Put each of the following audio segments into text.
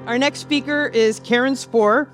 Our next speaker is Karyn Sporer.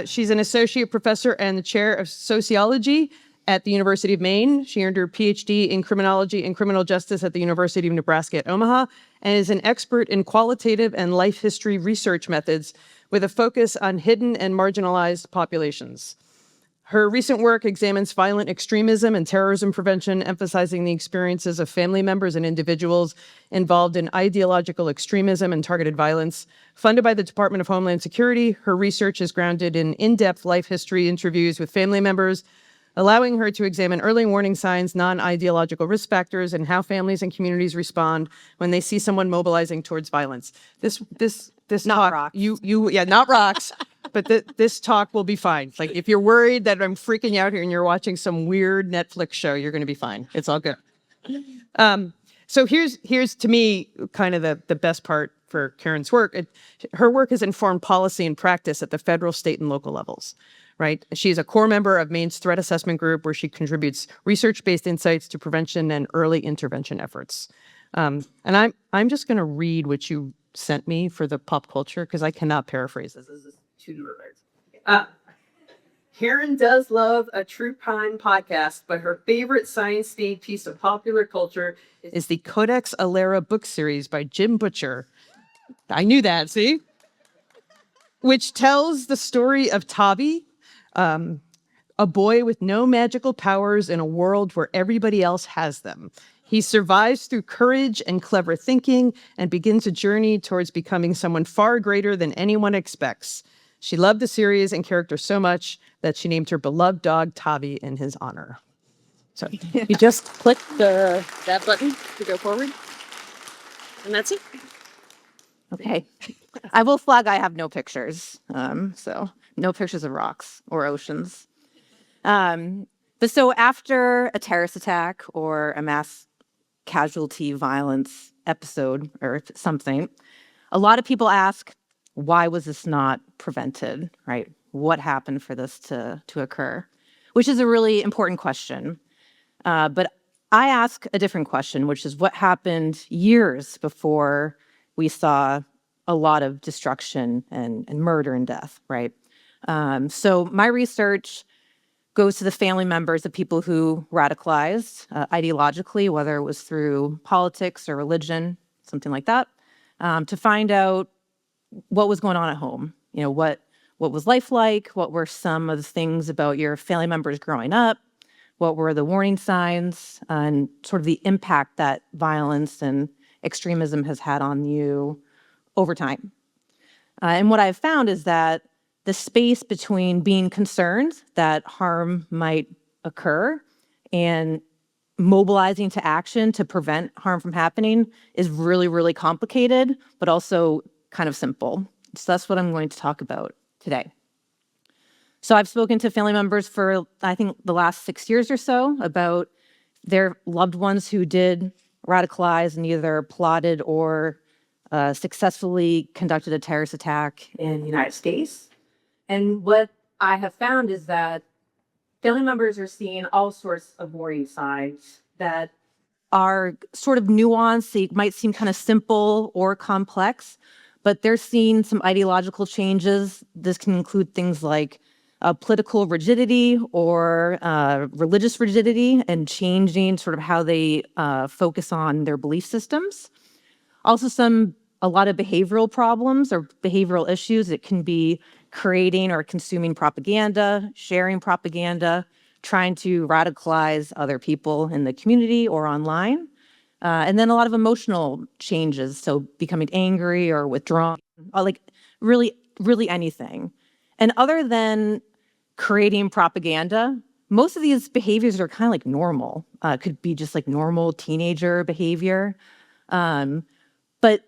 She's an associate professor and the chair of sociology at the University of Maine. She earned her PhD in criminology and criminal justice at the University of Nebraska at Omaha, and is an expert in qualitative and life history research methods with a focus on hidden and marginalized populations. Her recent work examines violent extremism and terrorism prevention, emphasizing the experiences of family members and individuals involved in ideological extremism and targeted violence. Funded by the Department of Homeland Security, her research is grounded in in-depth life history interviews with family members, allowing her to examine early warning signs, non-ideological risk factors, and how families and communities respond when they see someone mobilizing towards violence. This not talk, rocks. Not rocks. But this talk will be fine. Like, if you're worried that I'm freaking out here and you're watching some weird Netflix show, you're going to be fine. It's all good. So here's to me kind of the best part for Karyn's work. Her work has informed policy and practice at the federal, state, and local levels. Right? She's a core member of Maine's Threat Assessment Group, where she contributes research-based insights to prevention and early intervention efforts. And I'm just going to read what you sent me for the pop culture, because I cannot paraphrase this. This is two words. Karyn does love a true crime podcast, but her favorite science-themed piece of popular culture is the Codex Alera book series by Jim Butcher. I knew that, see? Which tells the story of Tavi, a boy with no magical powers in a world where everybody else has them. He survives through courage and clever thinking and begins a journey towards becoming someone far greater than anyone expects. She loved the series and character so much that she named her beloved dog Tavi in his honor. So you just click that button to go forward, and that's it. Okay. I will flag I have no pictures. So no pictures of rocks or oceans. But so after a terrorist attack or a mass casualty violence episode or something, a lot of people ask, why was this not prevented, right? What happened for this to occur? Which is a really important question. But I ask a different question, which is what happened years before we saw a lot of destruction and murder and death, right? So my research goes to the family members of people who radicalized ideologically, whether it was through politics or religion, something like that, to find out what was going on at home. You know, what was life like? What were some of the things about your family members growing up? What were the warning signs and sort of the impact that violence and extremism has had on you over time? And what I've found is that the space between being concerned that harm might occur and mobilizing to action to prevent harm from happening is really, really complicated, but also kind of simple. So that's what I'm going to talk about today. So I've spoken to family members for, I think, the last 6 years or so about their loved ones who did radicalize and either plotted or successfully conducted a terrorist attack in the United States. And what I have found is that family members are seeing all sorts of warning signs that are sort of nuanced. They might seem kind of simple or complex, but they're seeing some ideological changes. This can include things like political rigidity or religious rigidity and changing sort of how they focus on their belief systems. Also a lot of behavioral problems or behavioral issues. It can be creating or consuming propaganda, sharing propaganda, trying to radicalize other people in the community or online. And then a lot of emotional changes, so becoming angry or withdrawn, like really, really anything. And other than creating propaganda, most of these behaviors are kind of like normal. Could be just like normal teenager behavior. But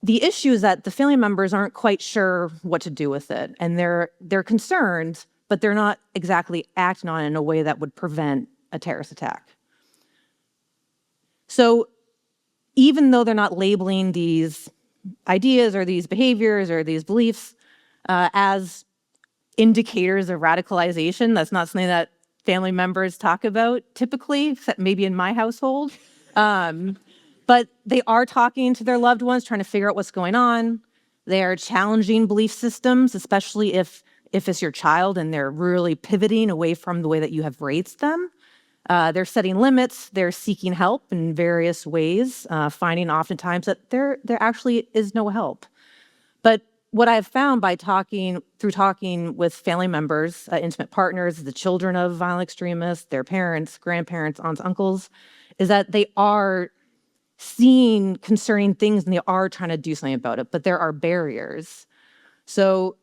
the issue is that the family members aren't quite sure what to do with it. And they're concerned, but they're not exactly acting on it in a way that would prevent a terrorist attack. So even though they're not labeling these ideas or these behaviors or these beliefs as indicators of radicalization, that's not something that family members talk about typically, except maybe in my household. But they are talking to their loved ones, trying to figure out what's going on. They are challenging belief systems, especially if it's your child and they're really pivoting away from the way that you have raised them. They're setting limits. They're seeking help in various ways, finding oftentimes that there actually is no help. But what I've found by talking with family members, intimate partners, the children of violent extremists, their parents, grandparents, aunts, uncles, is that they are seeing concerning things and they are trying to do something about it, but there are barriers. So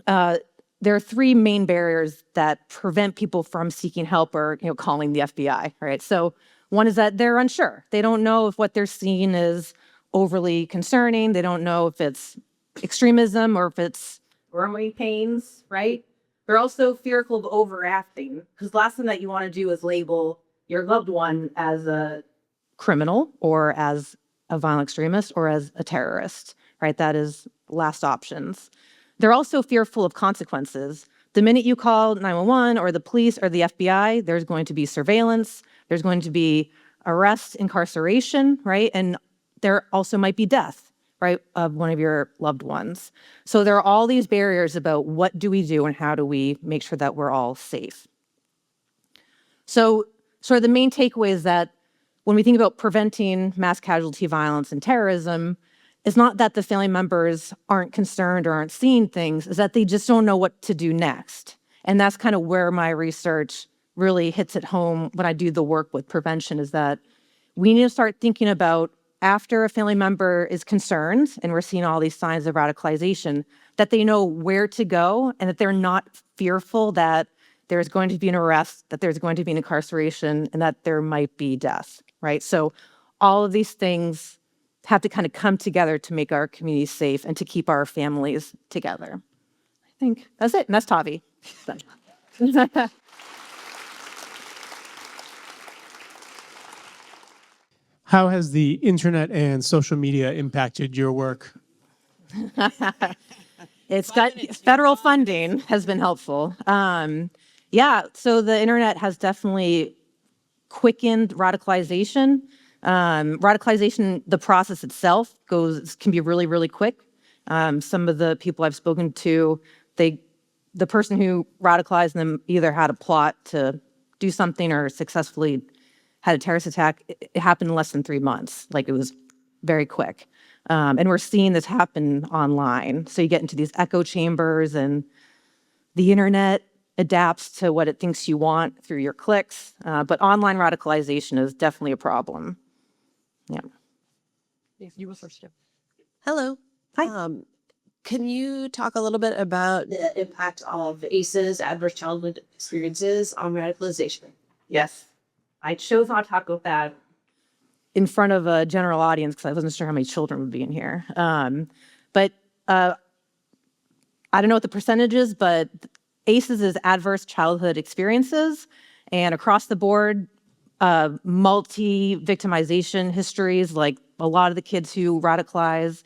there are three main barriers that prevent people from seeking help or calling the FBI, right? So one is that they're unsure. They don't know if what they're seeing is overly concerning. They don't know if it's extremism or if it's growing pains, right? They're also fearful of overacting because the last thing that you want to do is label your loved one as a criminal or as a violent extremist or as a terrorist, right? That is last options. They're also fearful of consequences. The minute you call 911 or the police or the FBI, there's going to be surveillance, there's going to be arrest, incarceration, right? And there also might be death, right, of one of your loved ones. So there are all these barriers about what do we do and how do we make sure that we're all safe. So sort of the main takeaway is that when we think about preventing mass casualty violence and terrorism, it's not that the family members aren't concerned or aren't seeing things, is that they just don't know what to do next. And that's kind of where my research really hits it home when I do the work with prevention, is that we need to start thinking about after a family member is concerned and we're seeing all these signs of radicalization, that they know where to go and that they're not fearful that there's going to be an arrest, that there's going to be an incarceration, and that there might be death, right? So all of these things have to kind of come together to make our communities safe and to keep our families together. I think that's it, and that's Tavi. How has the internet and social media impacted your work? It's got federal funding has been helpful. Yeah, so the internet has definitely quickened radicalization. Radicalization, the process itself can be really, really quick. Some of the people I've spoken to, the person who radicalized them either had a plot to do something or successfully had a terrorist attack. It happened in less than 3 months. Like, it was very quick. And we're seeing this happen online. So you get into these echo chambers and the internet adapts to what it thinks you want through your clicks. But online radicalization is definitely a problem. Yeah. You were first, Jim. Hello. Hi. Can you talk a little bit about the impact of ACEs, adverse childhood experiences, on radicalization? Yes. I chose not to talk about that in front of a general audience because I wasn't sure how many children would be in here. But I don't know what the percentage is, but ACEs is adverse childhood experiences, and across the board, multi-victimization histories, like a lot of the kids who radicalize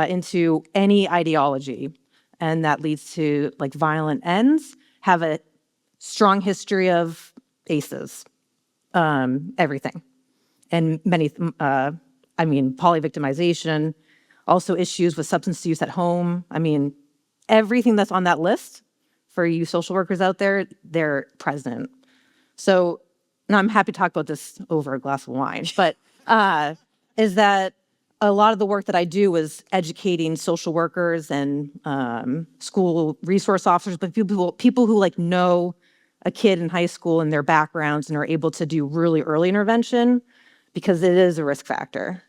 into any ideology, and that leads to like violent ends, have a strong history of ACEs, everything. And many, polyvictimization, also issues with substance use at home. I mean, everything that's on that list for you social workers out there, they're present. So, and I'm happy to talk about this over a glass of wine, but is that a lot of the work that I do is educating social workers and school resource officers, but people who like know a kid in high school and their backgrounds and are able to do really early intervention, because it is a risk factor.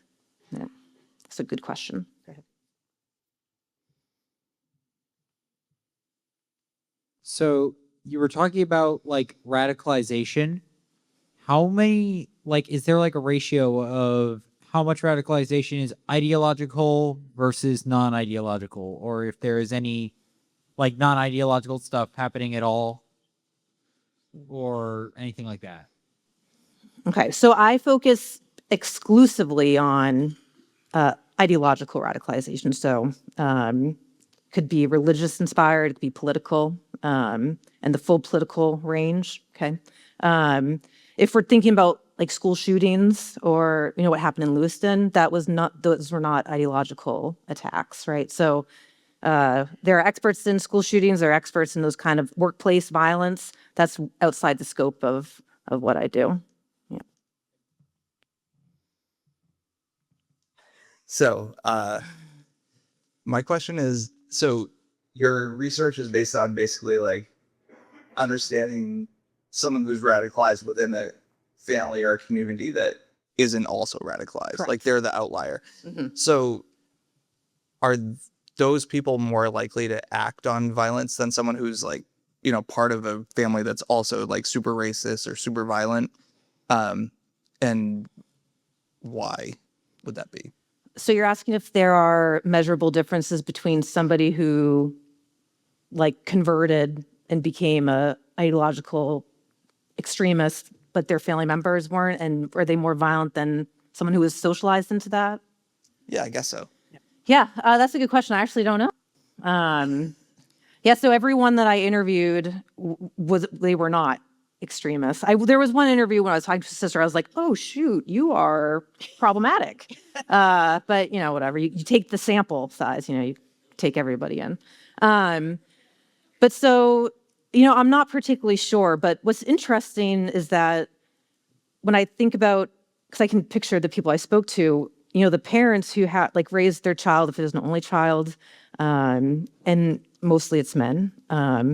Yeah. That's a good question. So you were talking about like radicalization. How many, like, is there like a ratio of how much radicalization is ideological versus non-ideological, or if there is any like non-ideological stuff happening at all, or anything like that? Okay, so I focus exclusively on ideological radicalization. So could be religious inspired, it could be political, and the full political range. Okay, if we're thinking about like school shootings or, what happened in Lewiston, those were not ideological attacks, right? So there are experts in school shootings, there are experts in those kind of workplace violence. That's outside the scope of what I do. Yeah. So, my question is, so your research is based on basically like understanding someone who's radicalized within a family or a community that isn't also radicalized. Correct. Like they're the outlier. Mhm. So are those people more likely to act on violence than someone who's like, part of a family that's also like super racist or super violent? And why would that be? So you're asking if there are measurable differences between somebody who like converted and became a ideological extremist, but their family members weren't, and are they more violent than someone who was socialized into that? Yeah, I guess so. Yeah, that's a good question. I actually don't know. Yeah, so everyone that I interviewed they were not extremists. There was one interview when I was talking to a sister. I was like, "Oh shoot, you are problematic." But whatever. You take the sample size. You take everybody in. But so I'm not particularly sure. But what's interesting is that when I think about, because I can picture the people I spoke to, the parents who raised their child, if it is an only child, and mostly it's men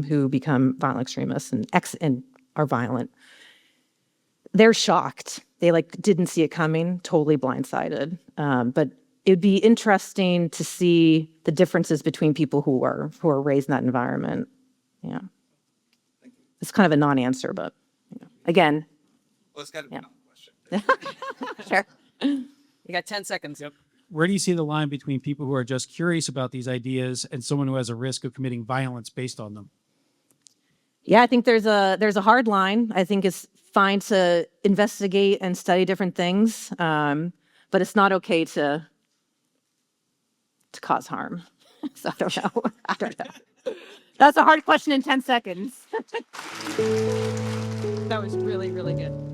who become violent extremists and are violent. They're shocked. They didn't see it coming, totally blindsided. But it'd be interesting to see the differences between people who are raised in that environment. Yeah, it's kind of a non-answer, but again, Well, it's kind of Yeah. a question. sure. You got 10 seconds. Yep. Where do you see the line between people who are just curious about these ideas and someone who has a risk of committing violence based on them? Yeah, I think there's a hard line. I think it's fine to investigate and study different things, but it's not okay to cause harm. So I don't know. I don't know. That's a hard question in 10 seconds. That was really, really good.